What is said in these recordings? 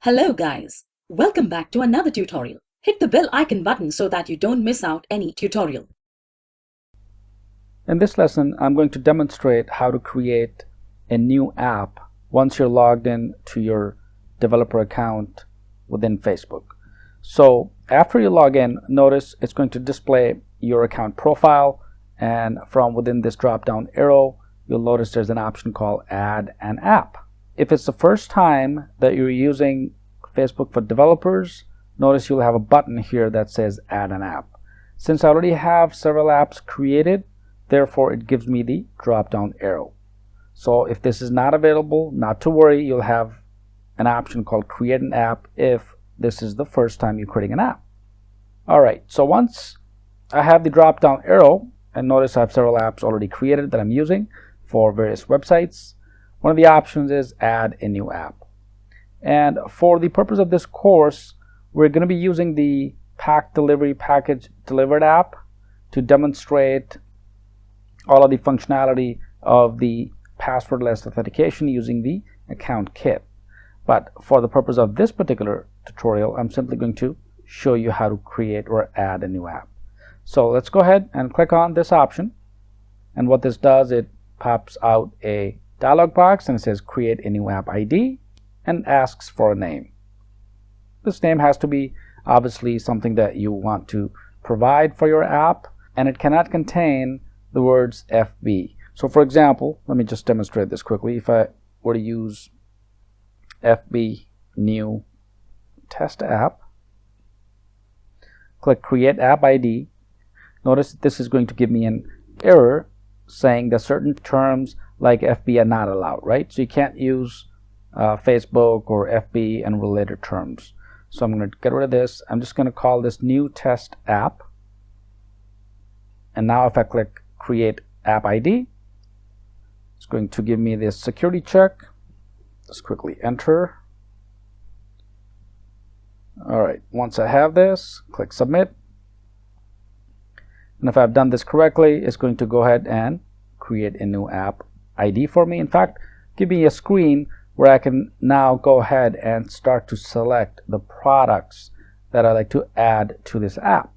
Hello guys, welcome back to another tutorial. Hit the bell icon button so that you don't miss out any tutorial. In this lesson, I'm going to demonstrate how to create a new app once you're logged in to your developer account within Facebook. So after you log in, notice it's going to display your account profile, and from within this drop-down arrow, you'll notice there's an option called Add an App. If it's the first time that you're using Facebook for developers, notice you'll have a button here that says Add an App. Since I already have several apps created, therefore it gives me the drop-down arrow. So if this is not available, not to worry, you'll have an option called Create an App if this is the first time you're creating an app. Alright, so once I have the drop-down arrow, and notice I have several apps already created that I'm using for various websites, one of the options is Add a New App. And for the purpose of this course, we're going to be using the Pack Delivery Package Delivered app to demonstrate all of the functionality of the passwordless authentication using the account kit. But for the purpose of this particular tutorial, I'm simply going to show you how to create or add a new app. So let's go ahead and click on this option. And what this does, it pops out a dialog box and it says Create a New App ID and asks for a name. This name has to be obviously something that you want to provide for your app, and it cannot contain the words FB. So for example, let me just demonstrate this quickly. If I were to use FB new test app, click Create App ID, notice this is going to give me an error saying that certain terms like FB are not allowed, right? So you can't use Facebook or FB and related terms. So I'm going to get rid of this. I'm just going to call this new test app. And now if I click Create App ID, it's going to give me this security check. Let's quickly enter. Alright, once I have this, click Submit. And if I've done this correctly, it's going to go ahead and create a new app ID for me. In fact, give me a screen where I can now go ahead and start to select the products that I like to add to this app.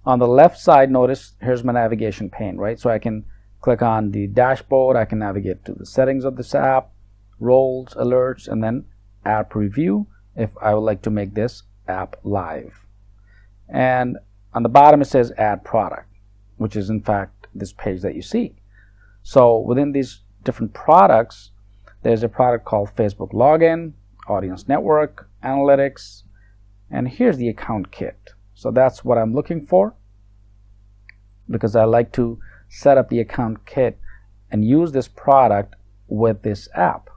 On the left side, notice here's my navigation pane, right? So I can click on the dashboard, I can navigate to the settings of this app, roles, alerts, and then app review if I would like to make this app live. And on the bottom it says Add Product, which is in fact this page that you see. So within these different products, there's a product called Facebook Login, Audience Network, Analytics, and here's the account kit. So that's what I'm looking for, because I like to set up the account kit and use this product with this app.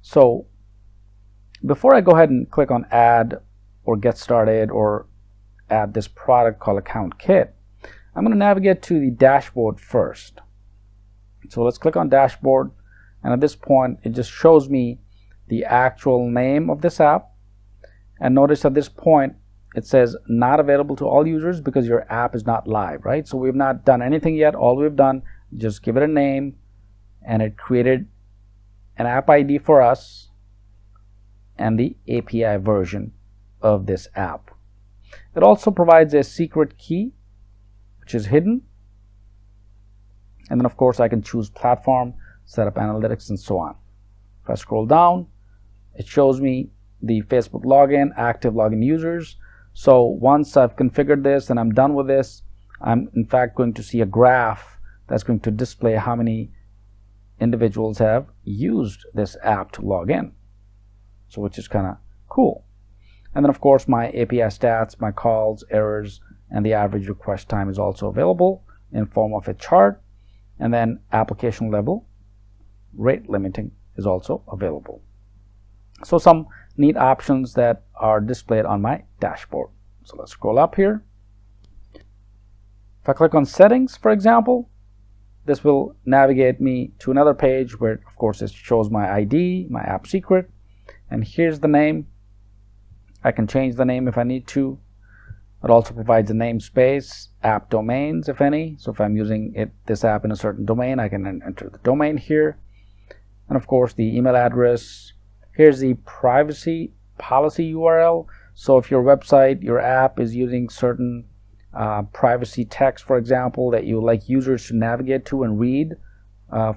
So before I go ahead and click on Add or Get Started or add this product called Account Kit, I'm going to navigate to the dashboard first. So let's click on Dashboard, and at this point it just shows me the actual name of this app. And notice at this point it says not available to all users because your app is not live, right? So we've not done anything yet. All we've done is just give it a name, and it created an app ID for us and the API version of this app. It also provides a secret key which is hidden, and then of course I can choose platform, set up analytics, and so on. If I scroll down, it shows me the Facebook login, active login users. So once I've configured this and I'm done with this, I'm in fact going to see a graph that's going to display how many individuals have used this app to log in. So which is kind of cool. And then of course my API stats, my calls, errors, and the average request time is also available in form of a chart. And then application level rate limiting is also available. So some neat options that are displayed on my dashboard. So let's scroll up here. If I click on settings, for example, this will navigate me to another page where of course it shows my ID, my app secret, and here's the name. I can change the name if I need to. It also provides a namespace, app domains, if any. So if I'm using this app in a certain domain, I can enter the domain here. And of course the email address. Here's the privacy policy URL. So if your website, your app is using certain privacy text, for example, that you like users to navigate to and read,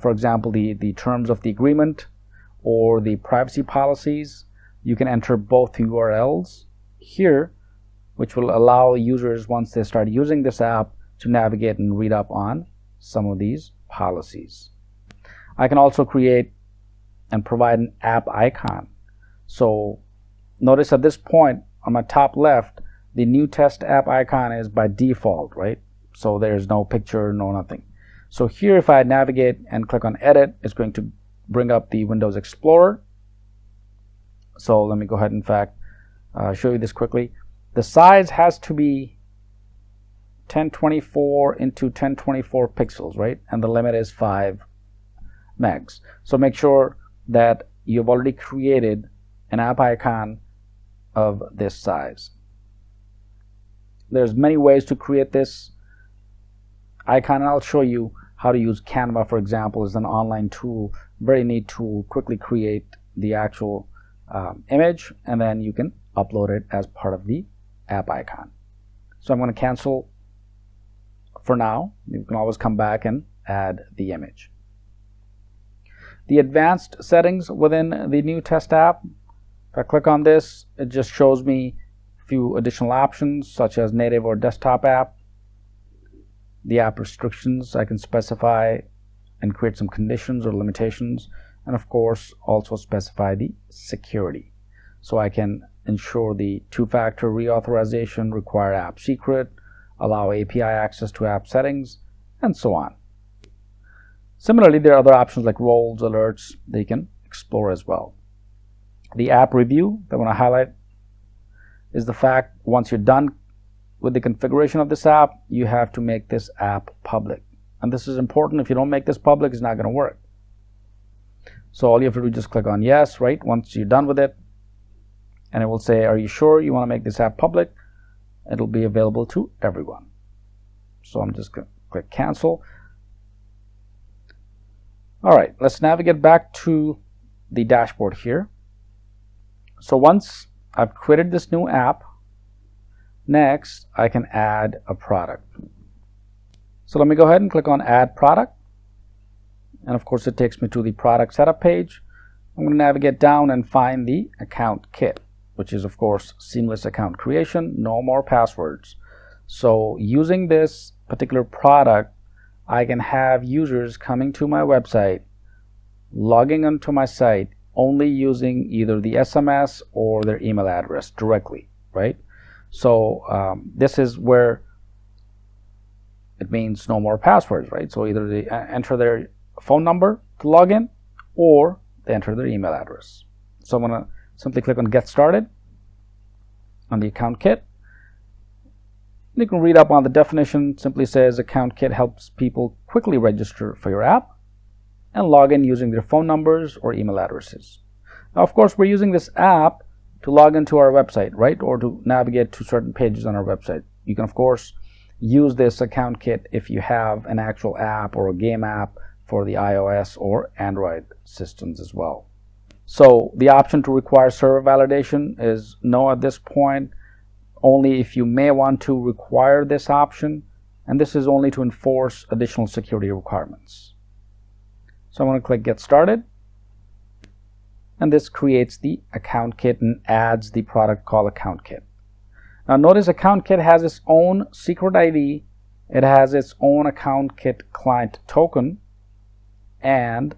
for example, the terms of the agreement or the privacy policies, you can enter both URLs here, which will allow users, once they start using this app, to navigate and read up on some of these policies. I can also create and provide an app icon. So notice at this point on my top left, the new test app icon is by default, right? So there's no picture, no nothing. So here, if I navigate and click on edit, it's going to bring up the Windows Explorer. So let me go ahead and, in fact, show you this quickly. The size has to be 1024 into 1024 pixels, right? And the limit is 5 megs. So make sure that you've already created an app icon of this size. There's many ways to create this icon, and I'll show you how to use Canva, for example, as an online tool. Very neat tool. Quickly create the actual image, and then you can upload it as part of the app icon. So I'm going to cancel for now. You can always come back and add the image. The advanced settings within the new test app, if I click on this, it just shows me a few additional options such as native or desktop app. The app restrictions, I can specify and create some conditions or limitations, and of course also specify the security. So I can ensure the two-factor reauthorization, require app secret, allow API access to app settings, and so on. Similarly, there are other options like roles, alerts that you can explore as well. The app review that I want to highlight is the fact once you're done with the configuration of this app, you have to make this app public. And this is important. If you don't make this public, it's not going to work. So all you have to do is just click on yes, right, once you're done with it. And it will say, are you sure you want to make this app public? It'll be available to everyone. So I'm just going to click cancel. All right, let's navigate back to the dashboard here. So once I've created this new app, next I can add a product. So let me go ahead and click on add product. And of course it takes me to the product setup page. I'm going to navigate down and find the account kit, which is of course seamless account creation, no more passwords. So using this particular product, I can have users coming to my website, logging onto my site, only using either the SMS or their email address directly, right? So this is where it means no more passwords, right? So either they enter their phone number to log in, or they enter their email address. So I'm going to simply click on Get Started on the account kit. You can read up on the definition. Simply says account kit helps people quickly register for your app and log in using their phone numbers or email addresses. Now, of course, we're using this app to log into our website, right, or to navigate to certain pages on our website. You can, of course, use this account kit if you have an actual app or a game app for the iOS or Android systems as well. So the option to require server validation is no at this point. Only if you may want to require this option, and this is only to enforce additional security requirements. So I'm going to click Get Started, and this creates the account kit and adds the product called account kit. Now notice account kit has its own secret ID, it has its own account kit client token, and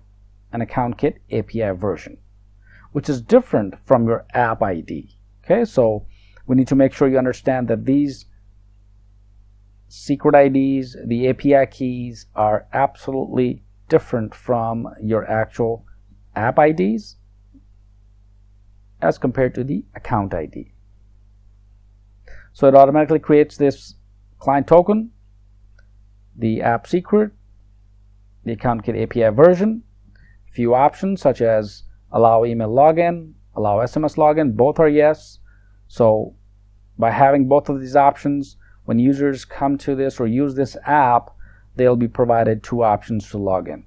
an account kit API version, which is different from your app ID. Okay, so we need to make sure you understand that these secret IDs, the API keys, are absolutely different from your actual app IDs as compared to the account ID. So it automatically creates this client token, the app secret, the account kit API version, a few options such as allow email login, allow SMS login, both are yes. So by having both of these options, when users come to this or use this app, they'll be provided two options to log in.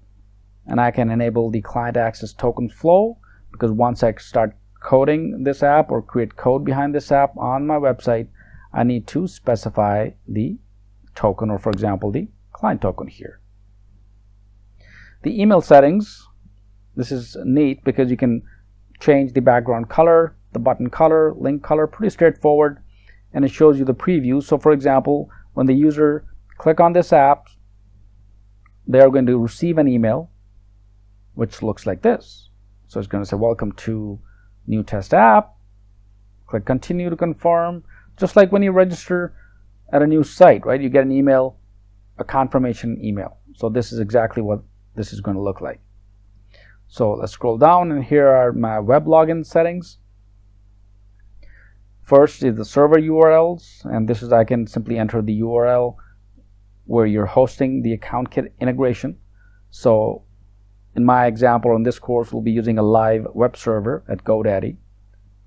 And I can enable the client access token flow, because once I start coding this app or create code behind this app on my website, I need to specify the token, or for example the client token here. The email settings, this is neat because you can change the background color, the button color, link color, pretty straightforward, and it shows you the preview. So for example, when the user click on this app, they are going to receive an email which looks like this. So it's going to say, welcome to new test app, click continue to confirm. Just like when you register at a new site, right? You get an email, a confirmation email. So this is exactly what this is going to look like. So let's scroll down, and here are my web login settings. First is the server URLs, and this is, I can simply enter the URL where you're hosting the AccountKit integration. So in my example in this course, we'll be using a live web server at GoDaddy.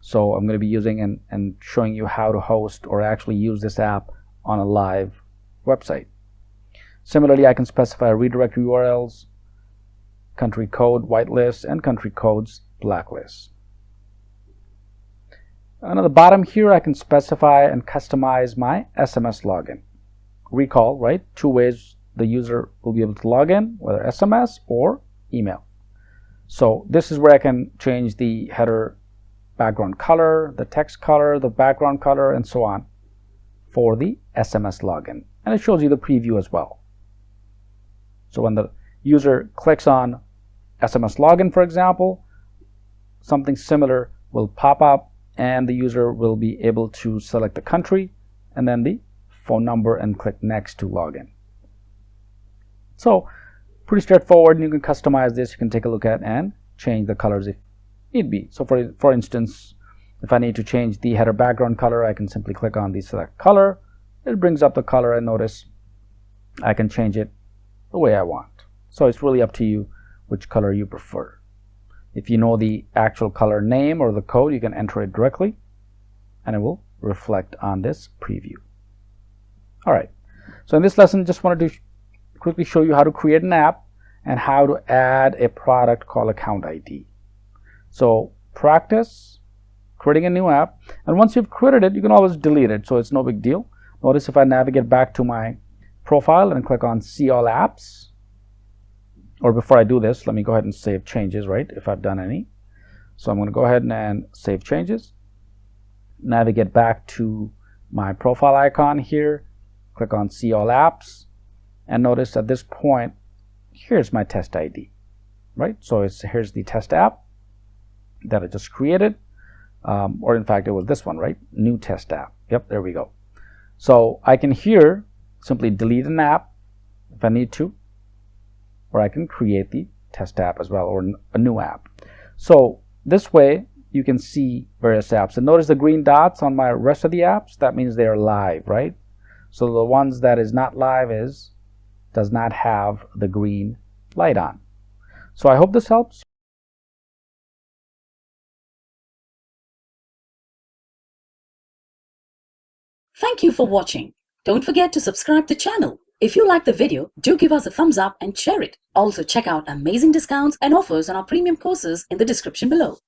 So I'm going to be using and showing you how to host or actually use this app on a live website. Similarly, I can specify redirect URLs, country code whitelist, and country codes blacklist. And at the bottom here, I can specify and customize my SMS login. Recall, right? Two ways the user will be able to log in, whether SMS or email. So this is where I can change the header background color, the text color, the background color, and so on for the SMS login. And it shows you the preview as well. So when the user clicks on SMS login, for example, something similar will pop up, and the user will be able to select the country and then the phone number and click next to login. So pretty straightforward, and you can customize this. You can take a look at and change the colors if need be. So for instance, if I need to change the header background color, I can simply click on the select color. It brings up the color, and notice I can change it the way I want. So it's really up to you which color you prefer. If you know the actual color name or the code, you can enter it directly, and it will reflect on this preview. All right. So in this lesson, just wanted to quickly show you how to create an app and how to add a product called Account ID. So practice creating a new app, and once you've created it, you can always delete it, so it's no big deal. Notice if I navigate back to my profile and click on See All Apps, or before I do this, let me go ahead and save changes, right, if I've done any. So I'm going to go ahead and save changes, navigate back to my profile icon here, click on See All Apps, and notice at this point, here's my test ID, right? So here's the test app that I just created, or in fact, it was this one, right? New test app. Yep, there we go. So I can here simply delete an app if I need to, or I can create the test app as well, or a new app. So this way you can see various apps, and notice the green dots on my rest of the apps. That means they are live, right? So the ones that is not live does not have the green light on. So I hope this helps. Thank you for watching. Don't forget to subscribe to the channel. If you like the video, do give us a thumbs up and share it. Also check out amazing discounts and offers on our premium courses in the description below.